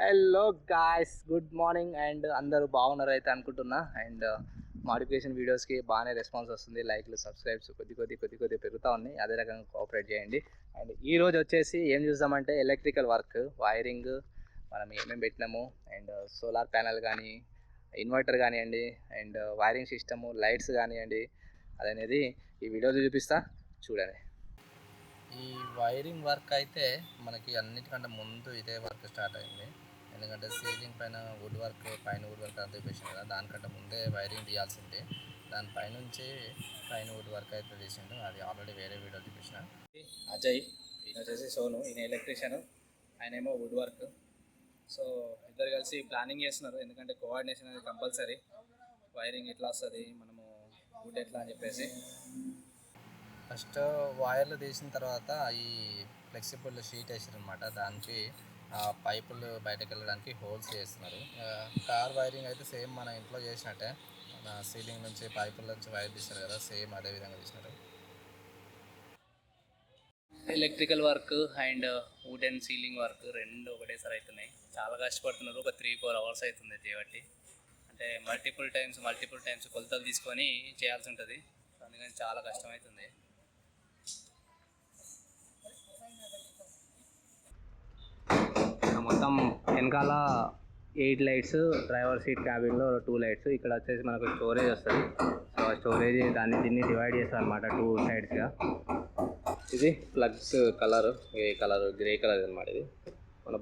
Hello guys, good morning and అందరూ బాగున్నారు అయితే అనుకుంటున్నా. అండ్ మోడిఫికేషన్ వీడియోస్కి బాగానే రెస్పాన్స్ వస్తుంది. లైక్లు సబ్స్క్రైబ్స్ కొద్ది పెరుగుతూ ఉన్నాయి. అదే రకంగా కోఆపరేట్ చేయండి. అండ్ ఈ రోజు వచ్చేసి ఏం చూద్దామంటే ఎలక్ట్రికల్ వర్క్, వైరింగ్ మనం ఏమేమి పెట్టినాము, అండ్ సోలార్ ప్యానెల్ కానీ, ఇన్వర్టర్ కానివ్వండి, అండ్ వైరింగ్ సిస్టము, లైట్స్ కానివ్వండి, అదనేది ఈ వీడియోలో చూపిస్తా, చూడండి. ఈ వైరింగ్ వర్క్ అయితే మనకి అన్నిటికంటే ముందు ఇదే వర్క్ స్టార్ట్ అయింది. ఎందుకంటే సీలింగ్ పైన వుడ్ వర్క్ అంతా తీపేసింది కదా, దానికంటే ముందే వైరింగ్ తీయాల్సింది. దానిపైనుంచి పైన వుడ్ వర్క్ అయితే తీసిండు. అది ఆల్రెడీ వేరే వీడియో చూపించిన. అజయ్, ఈయన వచ్చేసి సోను, ఈయన ఎలక్ట్రీషియన్, ఆయన ఏమో వుడ్ వర్క్. సో ఇద్దరు కలిసి ప్లానింగ్ చేస్తున్నారు. ఎందుకంటే కోఆర్డినేషన్ అనేది కంపల్సరీ. వైరింగ్ ఎట్లా వస్తుంది, మనము వుడ్ ఎట్లా అని చెప్పేసి ఫస్ట్ వైర్లు తీసిన తర్వాత ఈ ఫ్లెక్సిబుల్ షీట్ వేసారనమాట. దానికి పైపులు బయటకు వెళ్ళడానికి హోల్స్ చేస్తున్నారు. కార్ వైరింగ్ అయితే సేమ్ మన ఇంట్లో చేసినట్టే, మన సీలింగ్ నుంచి పైపుల నుంచి వైర్ తీస్తారు కదా, సేమ్ అదే విధంగా తీసినారు. Electrical work and wooden ceiling work రెండు ఒకటేసారి అవుతున్నాయి. చాలా కష్టపడుతున్నారు. ఒక 3-4 అవర్స్ అవుతుంది చేయబట్టి. అంటే మల్టిపుల్ టైమ్స్ కొలతలు తీసుకొని చేయాల్సి ఉంటుంది. అందుకని చాలా కష్టమవుతుంది. మొత్తం వెనకాల 8 లైట్స్, డ్రైవర్ సీట్ క్యాబిన్లో 2 లైట్స్. ఇక్కడ వచ్చేసి మనకు స్టోరేజ్ వస్తుంది. సో ఆ స్టోరేజ్ దీన్ని డివైడ్ చేస్తారు అనమాట 2 సైడ్స్గా. ఇది ప్లగ్స్ కలర్, ఏ కలర్, గ్రే కలర్ అనమాట. ఇది మన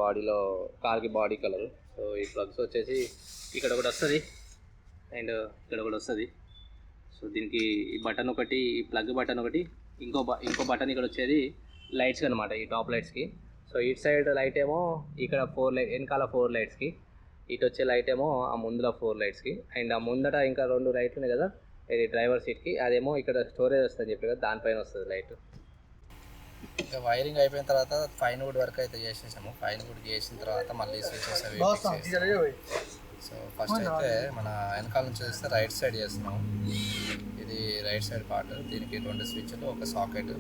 బాడీలో కార్కి బాడీ కలరు. సో ఈ ప్లగ్స్ వచ్చేసి ఇక్కడ ఒకటి వస్తుంది అండ్ ఇక్కడ ఒకటి వస్తుంది. సో దీనికి ఈ బటన్ ఒకటి, ఈ ప్లగ్ బటన్ ఒకటి, ఇంకో బటన్ ఇక్కడ వచ్చేది లైట్స్కి అనమాట, ఈ టాప్ లైట్స్కి. సో ఇటు సైడ్ లైట్ ఏమో ఇక్కడ 4 లైట్, వెనకాల 4 లైట్స్కి. ఇటు వచ్చే లైట్ ఏమో ఆ ముందులో 4 లైట్స్కి. అండ్ ఆ ముందట ఇంకా 2 లైట్లు ఉన్నాయి కదా, ఇది డ్రైవర్ సీట్కి. అదేమో ఇక్కడ స్టోరేజ్ వస్తుంది చెప్పి కదా, దానిపైన వస్తుంది లైట్. ఇంకా వైరింగ్ అయిపోయిన తర్వాత ఫైన్ వుడ్ వర్క్ అయితే చేసేసాము. ఫైన్ వుడ్ చేసిన తర్వాత మళ్ళీ స్విచెస్ అవి. సో ఫస్ట్ అయితే మన వెనకాల నుంచి చూస్తే రైట్ సైడ్ చేస్తున్నాము. ఇది రైట్ సైడ్ పార్ట్. దీనికి 2 స్విచ్లు, ఒక సాకెట్.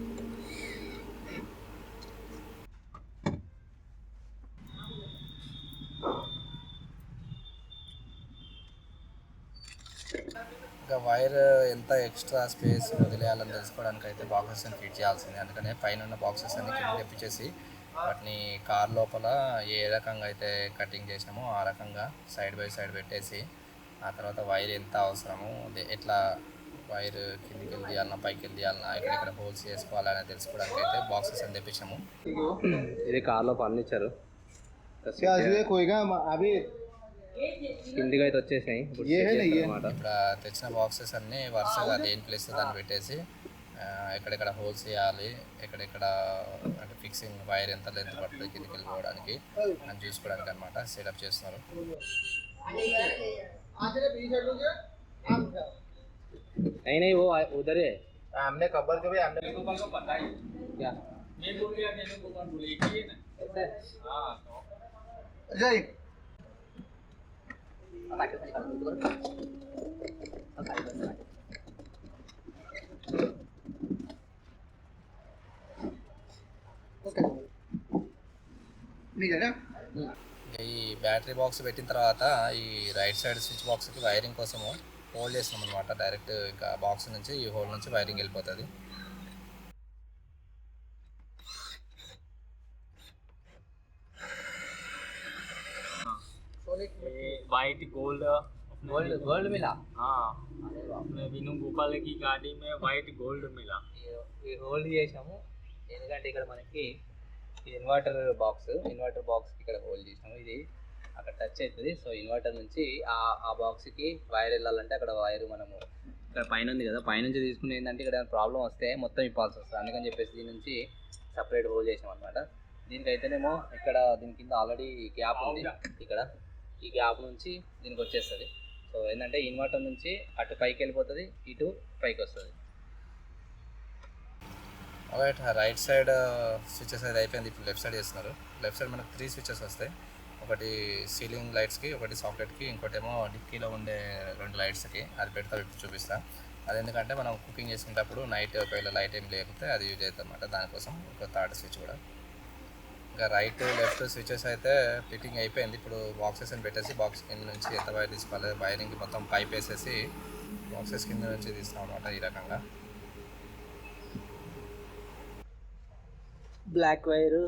ఇంకా వైర్ ఎంత ఎక్స్ట్రా స్పేస్ వదిలేయాలని తెలుసుకోవడానికి అయితే బాక్సెస్ని ఫిట్ చేయాల్సింది. అందుకనే పైన ఉన్న బాక్సెస్ అన్ని కింద తెప్పించేసి వాటిని కార్ లోపల ఏ రకంగా అయితే కటింగ్ చేసినామో ఆ రకంగా సైడ్ బై సైడ్ పెట్టేసి, ఆ తర్వాత వైర్ ఎంత అవసరమో, ఎట్లా వైర్ కిందికి వెళ్ళి తీయాలన్నా, పైకి వెళ్ళి తీయాలన్నా, ఎక్కడెక్కడ హోల్స్ చేసుకోవాలని తెలుసుకోవడానికి అయితే బాక్సెస్ అని తెప్పించాము. ఇది కార్లో ఫర్నిచరు కిందిగా అయితే వచ్చేసినాయి. ఇక్కడ తెచ్చిన బాక్సెస్ అన్నీ వరుసగా దేని ప్లేస్ దాన్ని పెట్టేసి ఎక్కడెక్కడ హోల్స్ చేయాలి, ఎక్కడెక్కడ అంటే ఫిక్సింగ్ వైర్ ఎంత లెంత్ పడుతుంది కిందికి వెళ్ళిపోవడానికి అని చూసుకోవడానికి అనమాట సెటప్ చేస్తున్నారు. नहीं वो उधर है, हमने खबर के भाई हमने को पता है क्या मैं बोल दिया मैंने को कौन बोले कि ना हां तो जय ఈ బ్యాటరీ బాక్స్ పెట్టిన తర్వాత ఈ రైట్ సైడ్ స్విచ్ బాక్స్కి వైరింగ్ కోసము హోల్డ్ చేస్తున్నాం అనమాట. డైరెక్ట్ ఇంకా బాక్స్ నుంచి ఈ హోల్ నుంచి వైరింగ్ వెళ్ళిపోతుంది. वाइट गोल्ड गोल्ड मिला. हाँ विनू गोपाल की गाड़ी में वाइट गोल्ड मिला. ఈ హోల్డ్ చేసాము ఎందుకంటే ఇక్కడ మనకి ఇన్వర్టర్ బాక్స్ ఇక్కడ హోల్డ్ చేసాము. ఇది అక్కడ టచ్ అవుతుంది. సో ఇన్వర్టర్ నుంచి ఆ బాక్స్కి వైర్ వెళ్ళాలంటే అక్కడ వైర్ మనము ఇక్కడ పైన ఉంది కదా, పైనుంచి తీసుకుని ఏంటంటే ఇక్కడ ప్రాబ్లం వస్తే మొత్తం ఇప్పాల్సి వస్తుంది. అందుకని చెప్పేసి దీని నుంచి సపరేట్ హోల్డ్ చేసాం అనమాట. దీనికైతేనేమో ఇక్కడ దీని కింద ఆల్రెడీ గ్యాప్ ఉంది. ఇక్కడ ఈ గ్యాప్ నుంచి దీనికి వచ్చేస్తుంది. సో ఏంటంటే ఇన్వర్టర్ నుంచి అటు పైకి వెళ్ళిపోతుంది, ఇటు పైకి వస్తుంది. రైట్ సైడ్ స్విచెస్ అయితే అయిపోయింది. ఇప్పుడు లెఫ్ట్ సైడ్ చేస్తున్నారు. లెఫ్ట్ సైడ్ మనకు 3 స్విచెస్ వస్తాయి. ఒకటి సీలింగ్ లైట్స్కి, ఒకటి సాకెట్కి, ఇంకోటేమో డిక్కీలో ఉండే 2 లైట్స్కి. అది పెడతా చూపిస్తాను. అది ఎందుకంటే మనం కుకింగ్ చేసుకునేటప్పుడు నైట్ ఒకవేళ లైట్ ఏం లేకపోతే అది యూజ్ అవుతుంది అనమాట. దానికోసం ఒక థర్డ్ స్విచ్ కూడా. ఇంకా రైట్ లెఫ్ట్ స్విచెస్ అయితే ఫిట్టింగ్ అయిపోయింది. ఇప్పుడు బాక్సెస్ అని పెట్టేసి బాక్స్ కింద నుంచి ఎంత వైర్ తీసుకోవాలి వైరింగ్ మొత్తం పైప్ వేసేసి బాక్సెస్ కింద నుంచి తీస్తాం అనమాట. ఈ రకంగా బ్లాక్ వైర్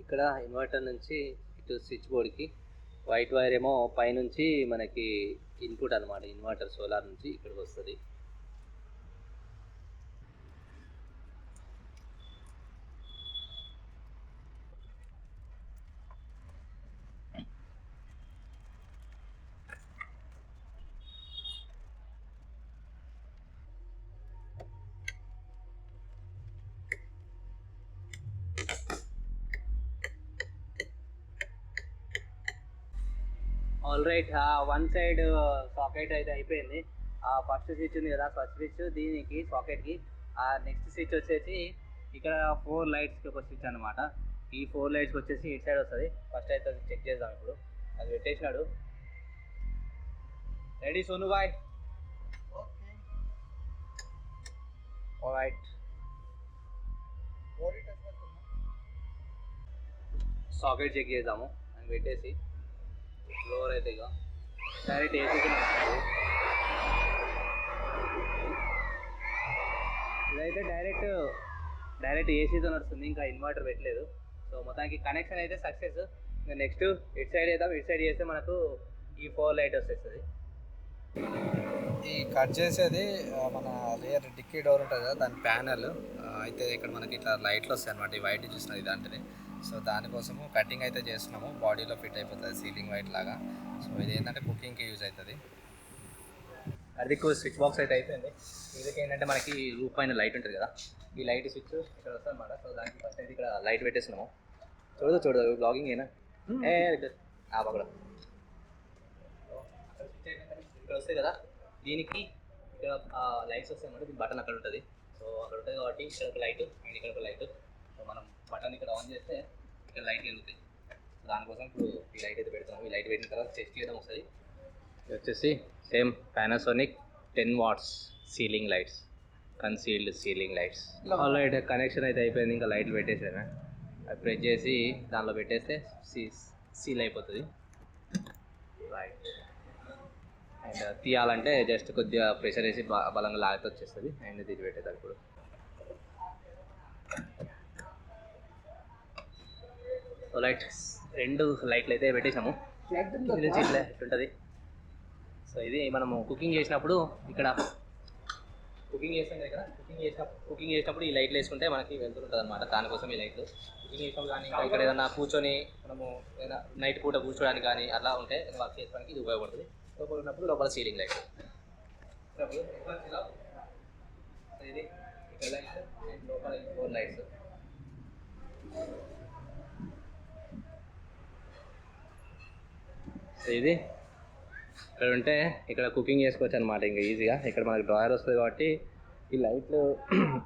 ఇక్కడ ఇన్వర్టర్ నుంచి ఇటు స్విచ్ బోర్డ్కి, వైట్ వైర్ ఏమో పైనుంచి మనకి ఇన్పుట్ అనమాట, ఇన్వర్టర్ సోలార్ నుంచి ఇక్కడికి వస్తుంది. All right, one side socket అయితే అయిపోయింది. ఫస్ట్ స్విచ్ ఉంది కదా, ఫస్ట్ స్విచ్ దీనికి సాకెట్కి. నెక్స్ట్ స్విచ్ వచ్చేసి ఇక్కడ 4 లైట్స్కి ఒక స్విచ్ అనమాట. ఈ 4 లైట్స్కి వచ్చేసి ఇటు సైడ్ వస్తుంది. ఫస్ట్ అయితే అది చెక్ చేద్దాం. ఇప్పుడు అది పెట్టేసినాడు. Ready Sonu boy? All right, socket check చేద్దాము అని పెట్టేసి ఫ్లోర్ అయితే ఇక డైరెక్ట్ ఏసీకి వస్తుంది. ఇదైతే డైరెక్ట్ ఏసీతో నడుస్తుంది, ఇంకా ఇన్వర్టర్ పెట్టలేదు. సో మొత్తానికి కనెక్షన్ అయితే సక్సెస్. ఇంకా నెక్స్ట్ ఇటు సైడ్ వేద్దాం. ఇటు సైడ్ చేస్తే మనకు ఈ 4 లైట్ వచ్చేస్తుంది. ఈ కట్ చేసేది మన రియర్ డిక్కీ డోర్ ఉంటుంది కదా, దాని ప్యానల్ అయితే ఇక్కడ మనకి ఇట్లా లైట్లు వస్తాయి అనమాట. ఈ వైట్ చూసినది ఇదంటే. సో దానికోసము కటింగ్ అయితే చేస్తున్నాము. బాడీలో ఫిట్ అయిపోతుంది సీలింగ్ వైట్ లాగా. సో ఇది ఏంటంటే కుకింగ్కి యూజ్ అవుతుంది. అది స్విచ్ బాక్స్ అయితే అయిపోయింది. ఇదికి ఏంటంటే మనకి రూఫ్ పైన లైట్ ఉంటుంది కదా, ఈ లైట్ స్విచ్ ఇక్కడ వస్తుంది అనమాట. సో దానికి ఫస్ట్ అయితే ఇక్కడ లైట్ పెట్టేస్తున్నాము. చూడదు బ్లాగింగ్ అయినా పక్కన ఇక్కడ వస్తాయి కదా, దీనికి ఇక్కడ లైట్స్ వస్తాయి అన్నమాట. దీని బటన్ అక్కడ ఉంటుంది. సో అక్కడ ఉంటుంది కాబట్టి ఇక్కడ ఒక లైట్ అండ్ ఇక్కడ ఒక లైట్. సో మనం బటన్ ఇక్కడ ఆన్ చేస్తే ఇక్కడ లైట్ వెలుగుతాయి. సో దానికోసం ఇప్పుడు ఈ లైట్ అయితే పెడతాము. ఈ లైట్ పెట్టిన తర్వాత చెక్ చేయడం వస్తుంది. ఇది వచ్చేసి same Panasonic 10 watts ceiling lights, concealed ceiling lights. Light connection అయితే అయిపోయింది. ఇంకా లైట్లు పెట్టేసాను. అది ప్రెస్ చేసి దానిలో పెట్టేస్తే సీల్ అయిపోతుంది. రైట్, అండ్ తీయాలంటే జస్ట్ కొద్దిగా ప్రెషర్ వేసి బలంగా లాగితే వచ్చేస్తుంది. అండ్ తీసి పెట్టేది ఇప్పుడు. సో లైట్ 2 లైట్లు అయితే పెట్టేసాము. నుంచి ఇట్లా ఉంటుంది. సో ఇది మనము కుకింగ్ చేసినప్పుడు ఇక్కడ కుకింగ్ చేసినప్పుడు ఈ లైట్లు వేసుకుంటే మనకి వెళ్తుంటుంది అనమాట. దానికోసం ఈ లైట్లు కుకింగ్ చేసినప్పుడు కానీ ఇంకా ఇక్కడ ఏదైనా కూర్చొని మనము ఏదైనా నైట్ పూట కూర్చోడానికి కానీ అలా ఉంటే వర్క్ చేసుకోవడానికి ఇది ఉపయోగపడుతుంది. లోపల ఉన్నప్పుడు లోపల సీలింగ్ లైట్. ఇది ఇక్కడ లైట్స్ అండ్ లోపల 4 లైట్స్. ఇది ఇక్కడ ఉంటే ఇక్కడ కుకింగ్ చేసుకోవచ్చు అనమాట. ఇంకా ఈజీగా ఇక్కడ మనకి డ్రాయర్ వస్తుంది కాబట్టి ఈ లైట్లు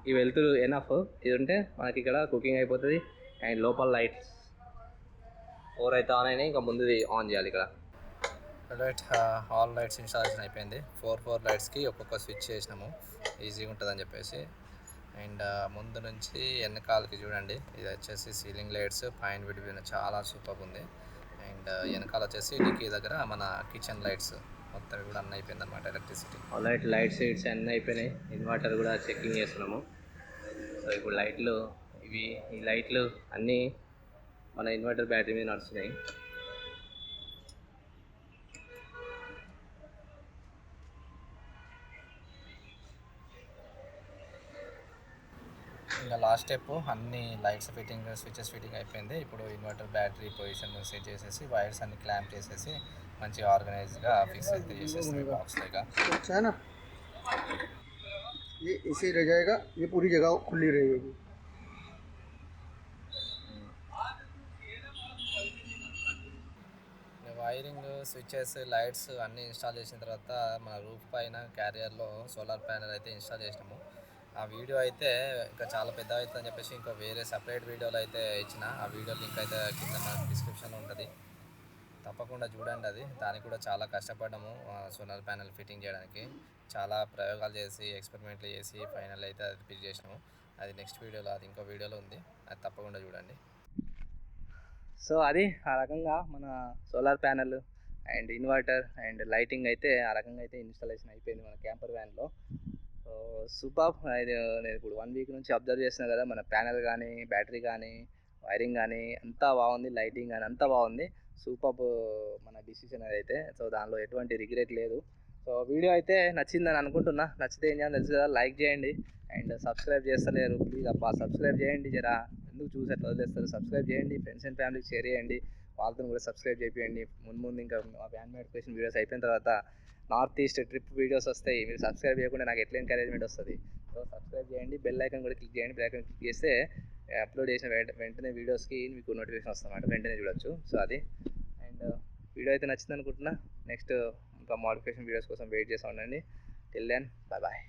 ఈ వెళ్తురు ఎనఫ్. ఇది ఉంటే మనకి ఇక్కడ కుకింగ్ అయిపోతుంది. అండ్ లోపల లైట్స్ 4 అయితే ఆన్ అయినాయి. ఇంకా ముందుది ఆన్ చేయాలి. ఇక్కడ లైట్ ఆల్ లైట్స్ ఇన్స్టాలేషన్ అయిపోయింది. 4 లైట్స్కి ఒక్కొక్క స్విచ్ చేసినాము, ఈజీగా ఉంటుందని చెప్పేసి. అండ్ ముందు నుంచి వెనకాలకి చూడండి, ఇది వచ్చేసి సీలింగ్ లైట్స్ పైన విడిపోయిన చాలా సూపర్ ఉంది. అండ్ వెనకాల వచ్చేసి డిక్కీ దగ్గర మన కిచెన్ లైట్స్ మొత్తం కూడా అన్నీ అయిపోయింది అనమాట. ఎలక్ట్రిసిటీ లైట్ సీట్స్ అన్నీ అయిపోయినాయి. ఇన్వర్టర్ కూడా చెక్కింగ్ చేస్తున్నాము. సో ఇప్పుడు ఈ లైట్లు అన్నీ మన ఇన్వర్టర్ బ్యాటరీ మీద నడుస్తున్నాయి. ఇంకా లాస్ట్ స్టెప్ అన్ని లైట్స్ ఫిట్టింగ్ స్విచెస్ ఫిట్టింగ్ అయిపోయింది. ఇప్పుడు ఇన్వర్టర్ బ్యాటరీ పొజిషన్ సెట్ చేసేసి వైర్స్ అన్ని క్లాంప్ చేసేసి మంచిగా ఆర్గనైజ్గా ఫిక్స్ అయితే చేసేస్తాం బాక్స్ లేక. ये ऐसे रह जाएगा, ये पूरी जगह खुली रहेगी. వైరింగ్ స్విచెస్ లైట్స్ అన్నీ ఇన్స్టాల్ చేసిన తర్వాత మన రూఫ్ పైన క్యారియర్లో సోలార్ ప్యానెల్ అయితే ఇన్స్టాల్ చేసినాము. ఆ వీడియో అయితే ఇంకా చాలా పెద్ద అవుతుందని చెప్పేసి ఇంకో వేరే సపరేట్ వీడియోలో అయితే ఇచ్చిన. ఆ వీడియో లింక్ అయితే కింద మన డిస్క్రిప్షన్లో ఉంటుంది, తప్పకుండా చూడండి. దానికి కూడా చాలా కష్టపడ్డాము సోలార్ ప్యానెల్ ఫిట్టింగ్ చేయడానికి. చాలా ప్రయోగాలు చేసి ఎక్స్పెరిమెంట్లు చేసి ఫైనల్ అయితే అది ఫిట్ చేసినాము. అది నెక్స్ట్ వీడియోలో, అది ఇంకో వీడియోలో ఉంది, అది తప్పకుండా చూడండి. సో అది ఆ రకంగా మన solar panel and inverter and lighting అయితే ఆ రకంగా అయితే ఇన్స్టాలేషన్ అయిపోయింది మన క్యాంపర్ వ్యాన్లో. So super. ఇది నేను ఇప్పుడు 1 వీక్ నుంచి అబ్జర్వ్ చేస్తున్నా కదా, మన ప్యానెల్ కానీ బ్యాటరీ కానీ వైరింగ్ కానీ అంతా బాగుంది, లైటింగ్ కానీ అంతా బాగుంది. సూపర్ మన డిసిషన్ అదైతే. సో దానిలో ఎటువంటి రిగ్రెట్ లేదు. సో వీడియో అయితే నచ్చిందని అనుకుంటున్నా. నచ్చితే ఏం చేయాలో తెలుసు కదా, లైక్ చేయండి అండ్ సబ్స్క్రైబ్ చేస్తలేరు ప్లీజ్ అబ్బా సబ్స్క్రైబ్ చేయండి జరా. ఎందుకు చూసి అట్లా వదిలేస్తారు? సబ్స్క్రైబ్ చేయండి, ఫ్రెండ్స్ అండ్ ఫ్యామిలీకి షేర్ చేయండి, వాళ్ళతో కూడా సబ్స్క్రైబ్ చేయండి. ముందు ఇంకా మా ఫ్యాన్ మోడిఫికేషన్ వీడియోస్ అయిపోయిన తర్వాత నార్త్ ఈస్ట్ ట్రిప్ వీడియోస్ వస్తాయి. మీరు సబ్స్క్రైబ్ చేయకుండా నాకు ఎట్లా ఎంకరేజ్మెంట్ వస్తుంది? సో సబ్స్క్రైబ్ చేయండి, బెల్ ఐకాన్ కూడా క్లిక్ చేయండి. బెల్ ఐకాన్ క్లిక్ చేస్తే అప్లోడ్ చేసిన వెంటనే వీడియోస్కి మీకు నోటిఫికేషన్ వస్తుందన్నమాట, వెంటనే చూడొచ్చు. సో అది. అండ్ వీడియో అయితే నచ్చింది అనుకుంటున్నా. నెక్స్ట్ ఇంకా మోడిఫికేషన్ వీడియోస్ కోసం వెయిట్ చేస్తూ ఉండండి. Till then bye bye.